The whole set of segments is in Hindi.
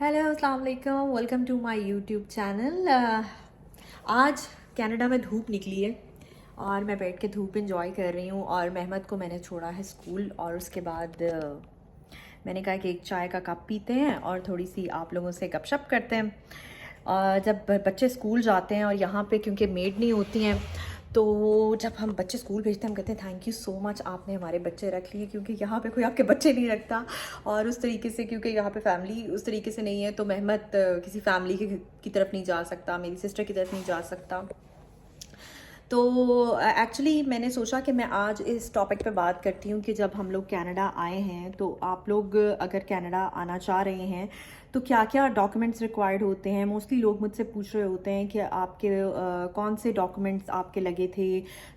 हेलो अस्सलाम वालेकुम, welcome to my YouTube channel. आज कनाडा में धूप निकली है और मैं बैठ के धूप इंजॉय कर रही हूँ। और मेहमद को मैंने छोड़ा है स्कूल और उसके बाद मैंने कहा कि एक चाय का कप पीते हैं और थोड़ी सी आप लोगों से गपशप करते हैं। जब बच्चे स्कूल जाते हैं और यहाँ पे क्योंकि मेड नहीं होती हैं, तो जब हम बच्चे स्कूल भेजते हैं हम कहते हैं थैंक यू सो मच, आपने हमारे बच्चे रख लिए, क्योंकि यहाँ पे कोई आपके बच्चे नहीं रखता। और उस तरीके से क्योंकि यहाँ पे फैमिली उस तरीके से नहीं है, तो मेहमद किसी फैमिली की तरफ नहीं जा सकता, मेरी सिस्टर की तरफ नहीं जा सकता। तो एक्चुअली मैंने सोचा कि मैं आज इस टॉपिक पे बात करती हूँ कि जब हम लोग कनाडा आए हैं, तो आप लोग अगर कनाडा आना चाह रहे हैं तो क्या क्या डॉक्यूमेंट्स रिक्वायर्ड होते हैं। मोस्टली लोग मुझसे पूछ रहे होते हैं कि आपके कौन से डॉक्यूमेंट्स आपके लगे थे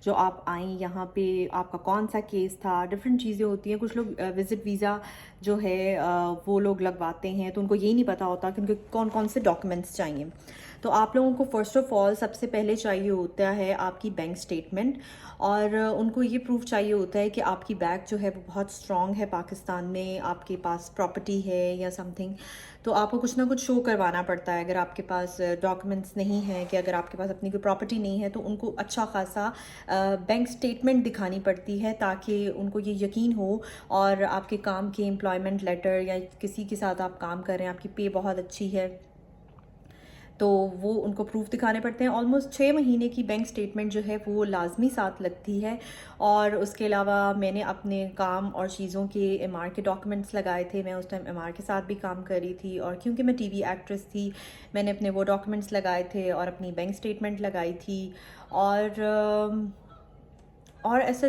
जो आप आई यहाँ पे, आपका कौन सा केस था। डिफरेंट चीज़ें होती हैं। कुछ लोग विज़िट वीज़ा जो है वो लोग लगवाते हैं, तो उनको यही नहीं पता होता कि उनको कौन कौन से डॉक्यूमेंट्स चाहिए। तो आप लोगों को फ़र्स्ट ऑफ़ ऑल सबसे पहले चाहिए होता है आपकी बैंक स्टेटमेंट, और उनको ये प्रूफ चाहिए होता है कि आपकी बैंक जो है वो बहुत स्ट्रॉन्ग है पाकिस्तान में, आपके पास प्रॉपर्टी है या समथिंग। तो आपको कुछ ना कुछ शो करवाना पड़ता है। अगर आपके पास डॉक्यूमेंट्स नहीं है, कि अगर आपके पास अपनी कोई प्रॉपर्टी नहीं है, तो उनको अच्छा खासा बैंक स्टेटमेंट दिखानी पड़ती है ताकि उनको ये यकीन हो। और आपके काम के एम्प्लॉयमेंट लेटर या किसी के साथ आप काम कर रहे हैं, आपकी पे बहुत अच्छी है, तो वो उनको प्रूफ दिखाने पड़ते हैं। ऑलमोस्ट 6 महीने की बैंक स्टेटमेंट जो है वो लाजमी साथ लगती है। और उसके अलावा मैंने अपने काम और चीज़ों के एमआर के डॉक्यूमेंट्स लगाए थे। मैं उस टाइम एमआर के साथ भी काम कर रही थी, और क्योंकि मैं टीवी एक्ट्रेस थी, मैंने अपने वो डॉक्यूमेंट्स लगाए थे और अपनी बैंक स्टेटमेंट लगाई थी। और ऐसा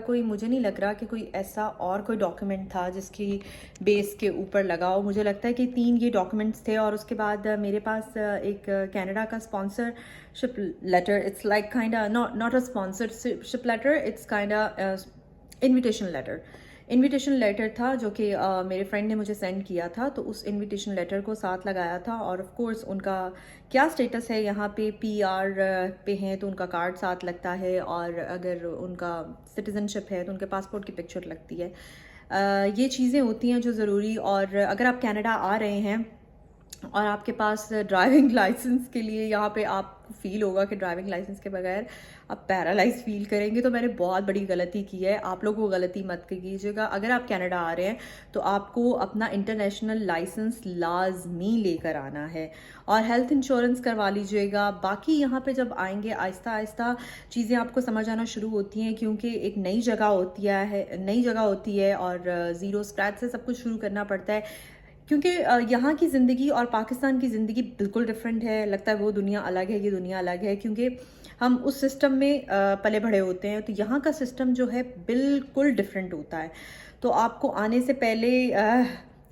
कोई मुझे नहीं लग रहा कि कोई ऐसा और कोई डॉक्यूमेंट था जिसकी बेस के ऊपर लगा हो। मुझे लगता है कि 3 ये डॉक्यूमेंट्स थे। और उसके बाद मेरे पास एक कनाडा का sponsorship letter, it's like kind not a sponsorship letter, it's kind invitation letter था जो कि मेरे फ्रेंड ने मुझे सेंड किया था। तो उस इनविटेशन लेटर को साथ लगाया था। और ऑफ कोर्स उनका क्या स्टेटस है यहाँ पे, पीआर पे हैं तो उनका कार्ड साथ लगता है, और अगर उनका सिटीजनशिप है तो उनके पासपोर्ट की पिक्चर लगती है। ये चीज़ें होती हैं जो ज़रूरी। और अगर आप कनाडा आ रहे हैं और आपके पास ड्राइविंग लाइसेंस के लिए, यहाँ पे आपको फील होगा कि ड्राइविंग लाइसेंस के बगैर आप पैरालाइज फील करेंगे, तो मैंने बहुत बड़ी गलती की है। आप लोग वो गलती मत कीजिएगा। अगर आप कनाडा आ रहे हैं तो आपको अपना इंटरनेशनल लाइसेंस लाजमी लेकर आना है, और हेल्थ इंश्योरेंस करवा लीजिएगा। बाकी यहाँ पे जब आएंगे आहिस्ता आहिस्ता चीज़ें आपको समझ आना शुरू होती हैं, क्योंकि एक नई जगह होती है और ज़ीरो स्क्रैच से सब कुछ शुरू करना पड़ता है। क्योंकि यहाँ की ज़िंदगी और पाकिस्तान की ज़िंदगी बिल्कुल डिफरेंट है। लगता है वो दुनिया अलग है, ये दुनिया अलग है, क्योंकि हम उस सिस्टम में पले बढ़े होते हैं। तो यहाँ का सिस्टम जो है बिल्कुल डिफरेंट होता है। तो आपको आने से पहले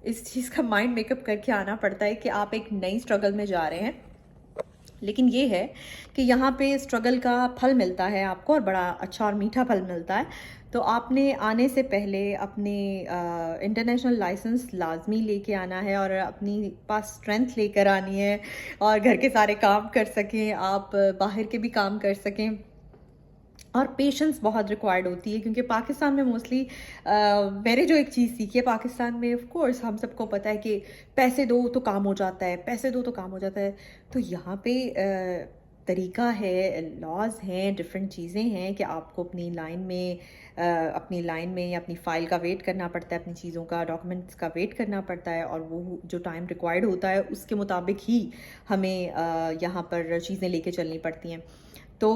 इस चीज़ का माइंड मेकअप करके आना पड़ता है कि आप एक नई स्ट्रगल में जा रहे हैं। लेकिन ये है कि यहाँ पे स्ट्रगल का फल मिलता है आपको, और बड़ा अच्छा और मीठा फल मिलता है। तो आपने आने से पहले अपने इंटरनेशनल लाइसेंस लाजमी लेके आना है, और अपनी पास स्ट्रेंथ लेकर आनी है, और घर के सारे काम कर सकें, आप बाहर के भी काम कर सकें। और पेशेंस बहुत रिक्वायर्ड होती है, क्योंकि पाकिस्तान में मोस्टली मैंने जो एक चीज़ सीखी है पाकिस्तान में, ऑफ कोर्स हम सबको पता है कि पैसे दो तो काम हो जाता है, पैसे दो तो काम हो जाता है। तो यहाँ पे तरीका है, लॉज हैं, डिफरेंट चीज़ें हैं कि आपको अपनी लाइन में या अपनी फ़ाइल का वेट करना पड़ता है, अपनी चीज़ों का, डॉक्यूमेंट्स का वेट करना पड़ता है। और वो जो टाइम रिक्वायर्ड होता है उसके मुताबिक ही हमें यहाँ पर चीज़ें लेके चलनी पड़ती हैं। तो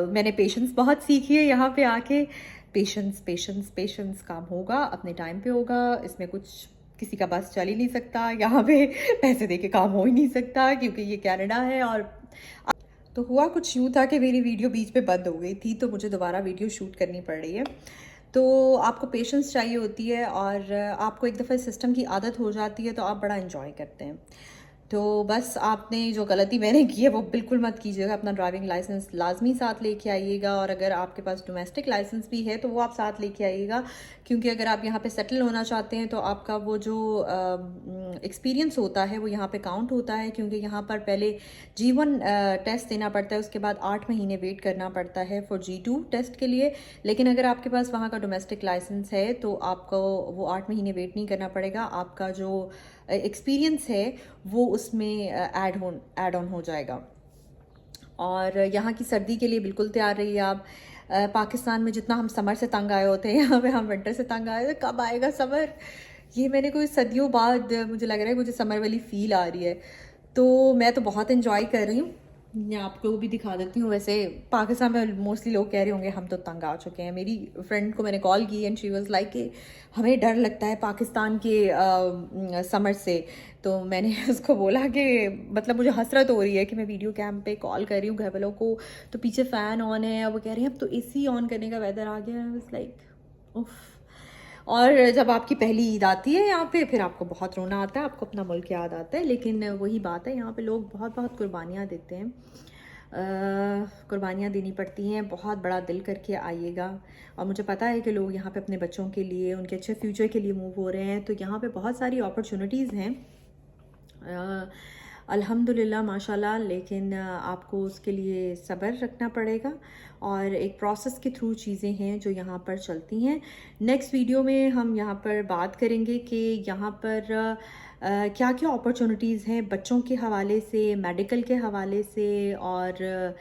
मैंने पेशेंस बहुत सीखी है यहाँ पे आके। पेशेंस पेशेंस पेशेंस, काम होगा अपने टाइम पे होगा। इसमें कुछ किसी का बस चल ही नहीं सकता यहाँ पे। पैसे दे के काम हो ही नहीं सकता, क्योंकि ये कनाडा है। और तो हुआ कुछ यूँ था कि मेरी वीडियो बीच पे बंद हो गई थी, तो मुझे दोबारा वीडियो शूट करनी पड़ रही है। तो आपको पेशेंस चाहिए होती है, और आपको एक दफ़ा सिस्टम की आदत हो जाती है तो आप बड़ा इन्जॉय करते हैं। तो बस आपने जो गलती मैंने की है वो बिल्कुल मत कीजिएगा। अपना ड्राइविंग लाइसेंस लाजमी साथ लेके आइएगा, और अगर आपके पास डोमेस्टिक लाइसेंस भी है तो वो आप साथ लेके आइएगा। क्योंकि अगर आप यहाँ पे सेटल होना चाहते हैं तो आपका वो जो एक्सपीरियंस होता है वो यहाँ पे काउंट होता है। क्योंकि यहाँ पर पहले G1 टेस्ट देना पड़ता है, उसके बाद 8 महीने वेट करना पड़ता है फॉर G2 टेस्ट के लिए। लेकिन अगर आपके पास वहाँ का डोमेस्टिक लाइसेंस है तो आपको वो 8 महीने वेट नहीं करना पड़ेगा। आपका जो एक्सपीरियंस है वो उसमें ऐड ऑन हो जाएगा। और यहाँ की सर्दी के लिए बिल्कुल तैयार रहिए आप। पाकिस्तान में जितना हम समर से तंग आए होते हैं, यहाँ पे हम विंटर से तंग आए, तो कब आएगा समर? ये मैंने कोई सदियों बाद मुझे लग रहा है मुझे समर वाली फील आ रही है। तो मैं तो बहुत इन्जॉय कर रही हूँ। मैं आपको भी दिखा देती हूँ। वैसे पाकिस्तान में मोस्टली लोग कह रहे होंगे हम तो तंग आ चुके हैं। मेरी फ्रेंड को मैंने कॉल की एंड शी वाज लाइक कि हमें डर लगता है पाकिस्तान के समर से। तो मैंने उसको बोला कि मतलब मुझे हसरत हो रही है कि मैं वीडियो कैम पे कॉल कर रही हूँ घर वालों को, तो पीछे फ़ैन ऑन है और वो कह रही हैं अब तो एसी ऑन करने का वेदर आ गया है। आई वाज लाइक उफ। और जब आपकी पहली ईद आती है यहाँ पे, फिर आपको बहुत रोना आता है, आपको अपना मुल्क याद आता है। लेकिन वही बात है, यहाँ पे लोग बहुत बहुत कुर्बानियाँ देते हैं, कुर्बानियाँ देनी पड़ती हैं। बहुत बड़ा दिल करके आइएगा। और मुझे पता है कि लोग यहाँ पे अपने बच्चों के लिए, उनके अच्छे फ्यूचर के लिए मूव हो रहे हैं, तो यहाँ पे बहुत सारी अपॉर्चुनिटीज़ हैं अल्हम्दुलिल्लाह माशाल्लाह। लेकिन आपको उसके लिए सब्र रखना पड़ेगा और एक प्रोसेस के थ्रू चीज़ें हैं जो यहाँ पर चलती हैं। नेक्स्ट वीडियो में हम यहाँ पर बात करेंगे कि यहाँ पर क्या क्या अपॉर्चुनिटीज़ हैं बच्चों के हवाले से, मेडिकल के हवाले से, और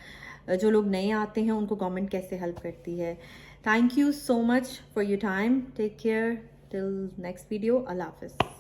जो लोग नए आते हैं उनको गवर्नमेंट कैसे हेल्प करती है। Thank you so much for your time. Take care till next video. अल्लाह हाफ़िज़।